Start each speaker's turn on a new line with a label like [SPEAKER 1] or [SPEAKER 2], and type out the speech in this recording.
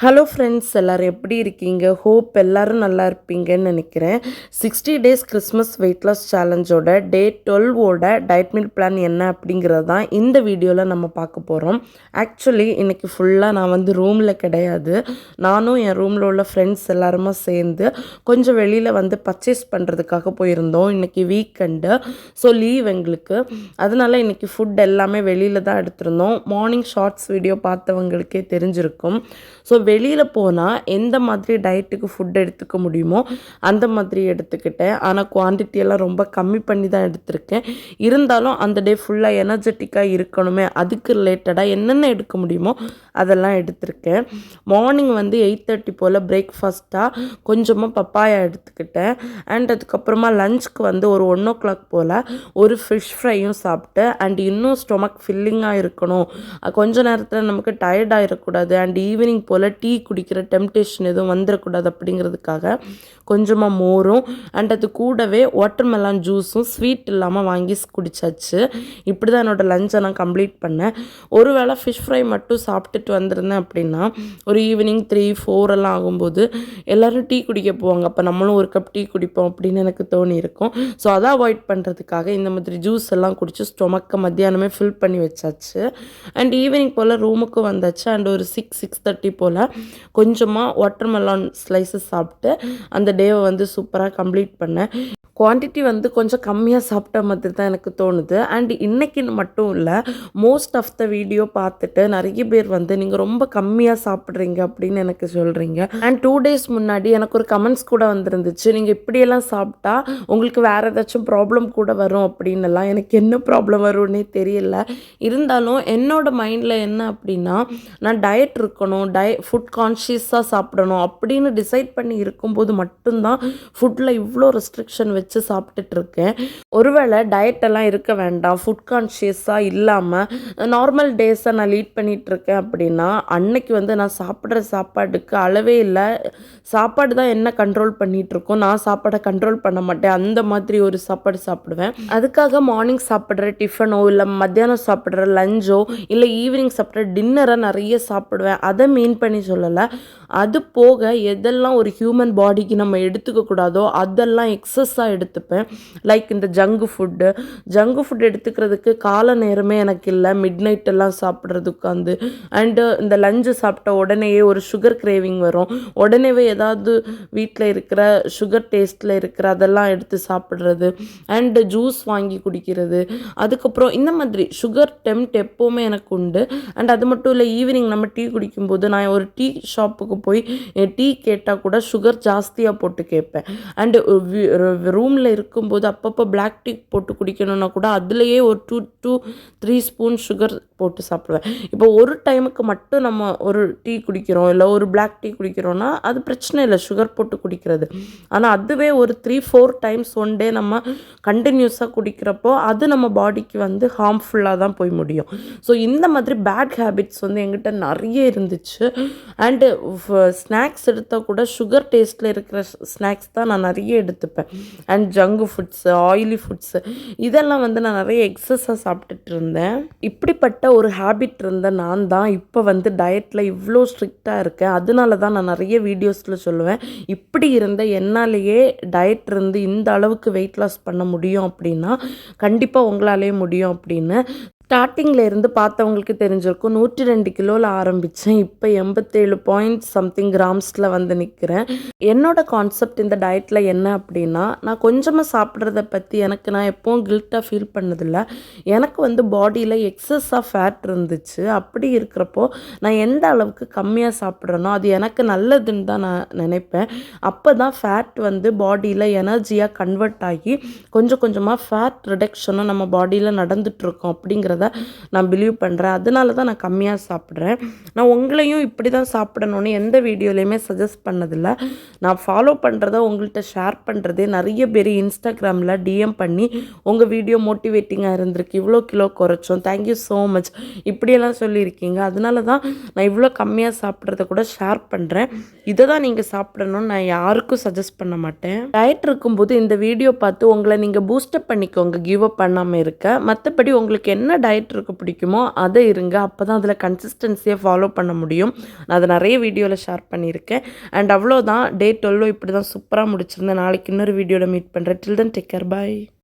[SPEAKER 1] Hello friends, எல்லோரும் எப்படி இருக்கீங்க? ஹோப் எல்லோரும் நல்லா இருப்பீங்கன்னு நினைக்கிறேன். 60 டேஸ் கிறிஸ்மஸ் வெயிட் லாஸ் சேலஞ்சோட டே 12ஓட டயட் மீல் பிளான் என்ன அப்படிங்கிறது தான் இந்த வீடியோவில் நம்ம பார்க்க போகிறோம். ஆக்சுவலி இன்றைக்கி ஃபுல்லாக நான் வந்து ரூமில் கிடையாது. நானும் என் ரூமில் உள்ள ஃப்ரெண்ட்ஸ் எல்லாருமா சேர்ந்து கொஞ்சம் வெளியில் வந்து பர்ச்சேஸ் பண்ணுறதுக்காக போயிருந்தோம். இன்றைக்கி வீக்கெண்டு, ஸோ லீவ் எங்களுக்கு. அதனால் இன்றைக்கி ஃபுட் எல்லாமே வெளியில் தான் எடுத்திருந்தோம். மார்னிங் ஷார்ட்ஸ் வீடியோ பார்த்தவங்களுக்கே தெரிஞ்சிருக்கும். ஸோ வெளியில் போனால் எந்த மாதிரி டயட்டுக்கு ஃபுட் எடுத்துக்க முடியுமோ அந்த மாதிரி எடுத்துக்கிட்டேன். ஆனால் குவான்டிட்டியெல்லாம் ரொம்ப கம்மி பண்ணி தான் எடுத்திருக்கேன். இருந்தாலும் அந்த டே ஃபுல்லாக எனர்ஜெட்டிக்காக இருக்கணுமே, அதுக்கு ரிலேட்டடாக என்னென்ன எடுக்க முடியுமோ அதெல்லாம் எடுத்திருக்கேன். மார்னிங் வந்து 8:30 போல் பிரேக்ஃபாஸ்ட்டாக கொஞ்சமாக பப்பாயா எடுத்துக்கிட்டேன். அண்ட் அதுக்கப்புறமா லஞ்சுக்கு வந்து ஒரு 1 o'clock போல் ஒரு ஃபிஷ் ஃப்ரையும் சாப்பிட்டு, அண்ட் இன்னும் ஸ்டொமக் ஃபில்லிங்காக இருக்கணும், கொஞ்ச நேரத்தில் நமக்கு டயர்ட் ஆகிடக்கூடாது, அண்ட் ஈவினிங் போல் டீ குடிக்கிற டெம்டேஷன் எதுவும் வந்துடக்கூடாது அப்படிங்கிறதுக்காக கொஞ்சமாக மோரும் அண்ட் அது கூடவே வாட்டர்மெலான் ஜூஸும் ஸ்வீட் இல்லாமல் வாங்கி குடித்தாச்சு. இப்படி தான் என்னோடய லஞ்சை நான் கம்ப்ளீட் பண்ணேன். ஒரு வேளை ஃபிஷ் ஃப்ரை மட்டும் சாப்பிட்டுட்டு வந்திருந்தேன் அப்படின்னா ஒரு ஈவினிங் 3-4 எல்லாம் ஆகும்போது எல்லோரும் டீ குடிக்க போவாங்க. அப்போ நம்மளும் ஒரு கப் டீ குடிப்போம் அப்படின்னு எனக்கு தோணி இருக்கும். ஸோ அதை அவாய்ட் பண்ணுறதுக்காக இந்த மாதிரி ஜூஸ் எல்லாம் குடித்து ஸ்டொமக்கை மத்தியானமே ஃபில் பண்ணி வச்சாச்சு. அண்ட் ஈவினிங் போல் ரூமுக்கு வந்தாச்சு. அண்ட் ஒரு 6-6:30 போல் கொஞ்சமாக வாட்டர்மெலான் ஸ்லைசஸ் சாப்பிட்டு அந்த டேவை வந்து சூப்பராக கம்ப்ளீட் பண்ணேன். குவான்டிட்டி வந்து கொஞ்சம் கம்மியாக சாப்பிட்ட மாதிரி தான் எனக்கு தோணுது. அண்ட் இன்றைக்கின்னு மட்டும் இல்லை, மோஸ்ட் ஆஃப் த வீடியோ பார்த்துட்டு நிறைய பேர் வந்து நீங்கள் ரொம்ப கம்மியாக சாப்பிட்றீங்க அப்படின்னு எனக்கு சொல்கிறீங்க. அண்ட் 2 days முன்னாடி எனக்கு ஒரு கமெண்ட்ஸ் கூட வந்துருந்துச்சு, நீங்கள் இப்படியெல்லாம் சாப்பிட்டா உங்களுக்கு வேறு ஏதாச்சும் ப்ராப்ளம் கூட வரும் அப்படின்னுலாம். எனக்கு என்ன ப்ராப்ளம் வரும்னே தெரியல. இருந்தாலும் என்னோடய மைண்டில் என்ன அப்படின்னா, நான் டயட் இருக்கணும், ஃபுட் கான்ஷியஸாக சாப்பிடணும் அப்படின்னு டிசைட் பண்ணி இருக்கும்போது மட்டும்தான் ஃபுட்டில் இவ்வளோ ரெஸ்ட்ரிக்ஷன் வச்சு சாப்பிட்டுட்ருக்கேன். ஒருவேளை டயட்டெல்லாம் இருக்க வேண்டாம், ஃபுட் கான்ஷியஸாக இல்லாமல் நார்மல் டேஸை நான் லீட் பண்ணிகிட்ருக்கேன் அப்படின்னா அன்னைக்கு வந்து நான் சாப்பிட்ற சாப்பாடுக்கு அளவே இல்லை. சாப்பாடு தான் என்ன கண்ட்ரோல் பண்ணிகிட்ருக்கோம், நான் சாப்பாடை கண்ட்ரோல் பண்ண மாட்டேன். அந்த மாதிரி ஒரு சாப்பாடு சாப்பிடுவேன். அதுக்காக மார்னிங் சாப்பிட்ற டிஃபனோ இல்லை மத்தியானம் சாப்பிட்ற லஞ்சோ இல்லை ஈவினிங் சாப்பிட்ற டின்னரை நிறைய சாப்பிடுவேன். அதை மீன் பண்ணி சொல்லலை. அது போக எதெல்லாம் ஒரு ஹியூமன் பாடிக்கு நம்ம எடுத்துக்கக்கூடாதோ அதெல்லாம் எக்ஸஸாக எடுத்துப்பேன். லைக் இந்த ஜங்கு ஃபுட் எடுத்துக்கிறதுக்கு கால நேரமே எனக்கு இல்லை. மிட் நைட் எல்லாம் சாப்பிட்றது உட்காந்து. அண்டு இந்த லஞ்சு சாப்பிட்ட உடனேயே ஒரு சுகர் கிரேவிங் வரும். உடனேவே ஏதாவது வீட்டில் இருக்கிற சுகர் டேஸ்ட்டில் இருக்கிற அதெல்லாம் எடுத்து சாப்பிட்றது, அண்டு ஜூஸ் வாங்கி குடிக்கிறது. அதுக்கப்புறம் இந்த மாதிரி சுகர் டெம்ட் எப்போவுமே எனக்கு உண்டு. அண்ட் அது மட்டும் இல்லை, ஈவினிங் நம்ம டீ குடிக்கும்போது நான் ஒரு டீ ஷாப்புக்கு போய் டீ கேட்டால் கூட சுகர் ஜாஸ்தியாக போட்டு கேட்பேன். அண்டு ரூமில் இருக்கும்போது அப்பப்போ பிளாக் டீ போட்டு குடிக்கணுன்னா கூட அதுலேயே ஒரு 2-3 ஸ்பூன் சுகர் போட்டு சாப்பிடுவேன். இப்போ ஒரு டைமுக்கு மட்டும் நம்ம ஒரு டீ குடிக்கிறோம் இல்லை ஒரு பிளாக் டீ குடிக்கிறோன்னா அது பிரச்சனை இல்லை, சுகர் போட்டு குடிக்கிறது. ஆனால் அதுவே ஒரு 3-4 டைம்ஸ் ஒன் டே நம்ம கண்டினியூஸாக குடிக்கிறப்போ அது நம்ம பாடிக்கு வந்து ஹார்ம்ஃபுல்லாக தான் போய் முடியும். ஸோ இந்த மாதிரி பேட் ஹேபிட்ஸ் வந்து எங்கிட்ட நிறைய இருந்துச்சு. அண்டு ஸ்நாக்ஸ் எடுத்தால் கூட சுகர் டேஸ்ட்டில் இருக்கிற ஸ்நாக்ஸ் தான் நான் நிறைய எடுத்துப்பேன். And Jangu foods, oily foods இதெல்லாம் வந்து நான் நிறைய எக்ஸஸாக சாப்பிட்டுட்டு இருந்தேன். இப்படிப்பட்ட ஒரு ஹேபிட் இருந்த நான் தான் இப்போ வந்து டயட்டில் இவ்வளோ ஸ்ட்ரிக்டாக இருக்கேன். அதனால தான் நான் நிறைய வீடியோஸில் சொல்லுவேன், இப்படி இருந்த என்னாலேயே டயட் இருந்து இந்த அளவுக்கு வெயிட் லாஸ் பண்ண முடியும் அப்படின்னா கண்டிப்பாக உங்களாலே முடியும் அப்படின்னு. ஸ்டார்டிங்கில் இருந்து பார்த்தவங்களுக்கு தெரிஞ்சிருக்கும். 102 கிலோவில் ஆரம்பித்தேன். இப்போ 87 கிராம்ஸில் வந்து நிற்கிறேன். என்னோட கான்செப்ட் இந்த டயட்டில் என்ன அப்படின்னா, நான் கொஞ்சமாக சாப்பிட்றத பற்றி நான் எப்போவும் கில்ட்டாக ஃபீல் பண்ணதில்லை. எனக்கு வந்து பாடியில் எக்ஸஸாக ஃபேட் இருந்துச்சு. அப்படி இருக்கிறப்போ நான் எந்த அளவுக்கு கம்மியாக சாப்பிட்றேனோ அது எனக்கு நல்லதுன்னு தான் நான் நினைப்பேன். அப்போ தான் ஃபேட் வந்து பாடியில் எனர்ஜியாக கன்வெர்ட் ஆகி கொஞ்சம் கொஞ்சமாக ஃபேட் ரிடக்ஷனும் நம்ம பாடியில் நடந்துகிட்ருக்கோம் அப்படிங்கிறத நான் பிலீவ் பண்ணுறேன். அதனால தான் நான் கம்மியாக சாப்பிட்றேன். நான் உங்களையும் இப்படி தான் சாப்பிடணும்னு எந்த வீடியோலையுமே சஜஸ்ட் பண்ணதில்லை. நான் ஃபாலோ பண்ணுறத உங்கள்கிட்ட ஷேர் பண்ணுறதே. நிறைய பேர் இன்ஸ்டாகிராமில் டிஎம் பண்ணி உங்கள் வீடியோ மோட்டிவேட்டிங்காக இருந்திருக்கு, இவ்வளோ கிலோ குறைச்சோம், தேங்க்யூ ஸோ மச் இப்படியெல்லாம் சொல்லியிருக்கீங்க. அதனால தான் நான் இவ்வளோ கம்மியாக சாப்பிட்றத கூட ஷேர் பண்ணுறேன். இதை தான் நீங்கள் சாப்பிடணும்னு நான் யாருக்கும் சஜஸ்ட் பண்ண மாட்டேன். டயட் இருக்கும்போது இந்த வீடியோ பார்த்து உங்களை நீங்கள் பூஸ்டப் பண்ணிக்கோங்க, கிவ் அப் பண்ணாமல் இருக்க. மற்றபடி உங்களுக்கு என்ன டயட் இருக்க பிடிக்குமோ அதை இருங்க. அப்போ தான் அதில் கன்சிஸ்டன்சியை ஃபாலோ பண்ண முடியும். நான் அதை நிறைய வீடியோவில் ஷேர் பண்ணியிருக்கேன். அண்ட் அவ்வளோதான், டே 12 இப்படி தான் சூப்பராக முடிச்சிருந்தேன். நாளைக்கு இன்னொரு வீடியோவில் மீட் பண்ணுறேன். டில் தென் டேக் கேர், பாய்.